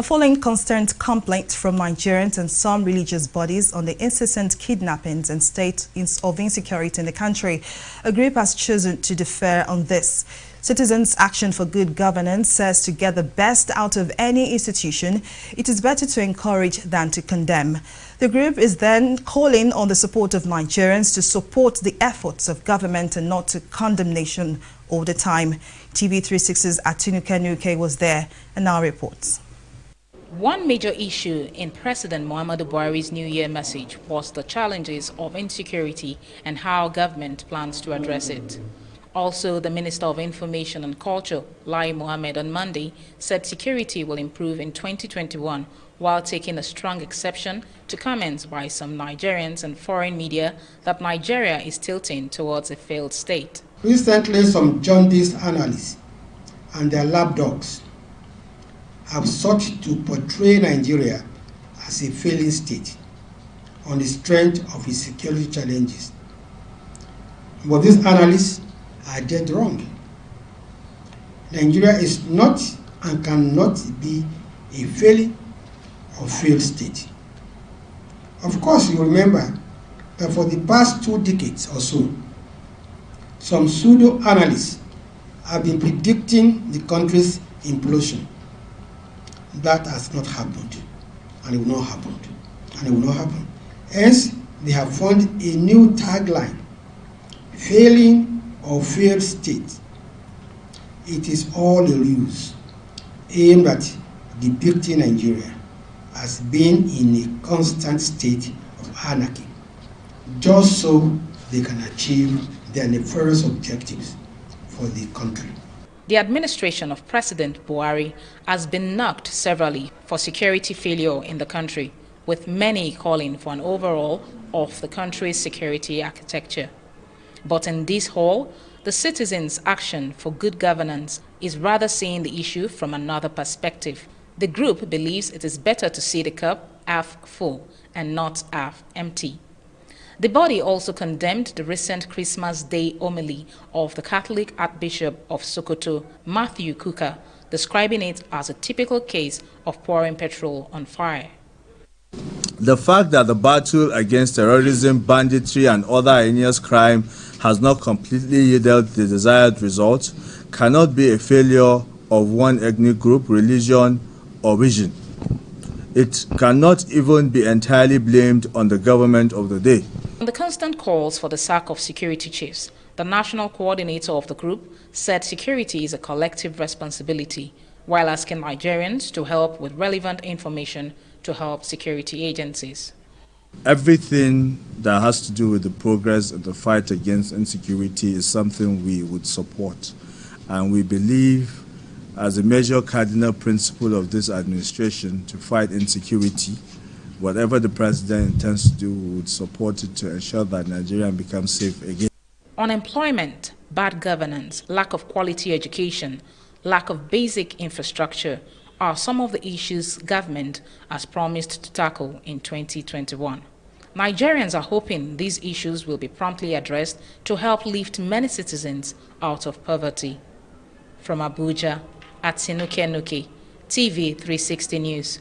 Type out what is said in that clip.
Following constant complaints from Nigerians and some religious bodies on the incessant kidnappings and state of insecurity in the country, a group has chosen to defer on this. Citizens Action for Good Governance says to get the best out of any institution, it is better to encourage than to condemn. The group is then calling on the support of Nigerians to support the efforts of government and not to condemnation all the time. TV360's Atinuke Nuke was there and now reports. One major issue in President Muhammadu Buhari's New Year message was the challenges of insecurity and how government plans to address it. Also, the Minister of Information and Culture, Lai Mohammed, on Monday said security will improve in 2021 while taking a strong exception to comments by some Nigerians and foreign media that Nigeria is tilting towards a failed state. Recently, some jaundiced analysts and their lapdogs have sought to portray Nigeria as a failing state on the strength of its security challenges. But these analysts are dead wrong. Nigeria is not and cannot be a failing or failed state. Of course, you remember that for the past 2 decades or so, some pseudo-analysts have been predicting the country's implosion. That has not happened, and it will not happen, and it will not happen. Hence, they have found a new tagline: failing or failed state. It is all a ruse aimed at depicting Nigeria as being in a constant state of anarchy, just so they can achieve their nefarious objectives for the country. The administration of President Buhari has been knocked severally for security failure in the country, with many calling for an overhaul of the country's security architecture. But in this hall, the Citizens Action for Good Governance is rather seeing the issue from another perspective. The group believes it is better to see the cup half full and not half empty. The body also condemned the recent Christmas Day homily of the Catholic Archbishop of Sokoto, Matthew Kuka, describing it as a typical case of pouring petrol on fire. The fact that the battle against terrorism, banditry, and other heinous crime has not completely yielded the desired result cannot be a failure of one ethnic group, religion, or vision. It cannot even be entirely blamed on the government of the day. On the constant calls for the sack of security chiefs, the national coordinator of the group said security is a collective responsibility, while asking Nigerians to help with relevant information to help security agencies. Everything that has to do with the progress of the fight against insecurity is something we would support. And we believe, as a major cardinal principle of this administration, to fight insecurity, whatever the president intends to do, we would support it to ensure that Nigeria becomes safe again. Unemployment, bad governance, lack of quality education, lack of basic infrastructure are some of the issues government has promised to tackle in 2021. Nigerians are hoping these issues will be promptly addressed to help lift many citizens out of poverty. From Abuja, Atinuke Nuke, TV360 News.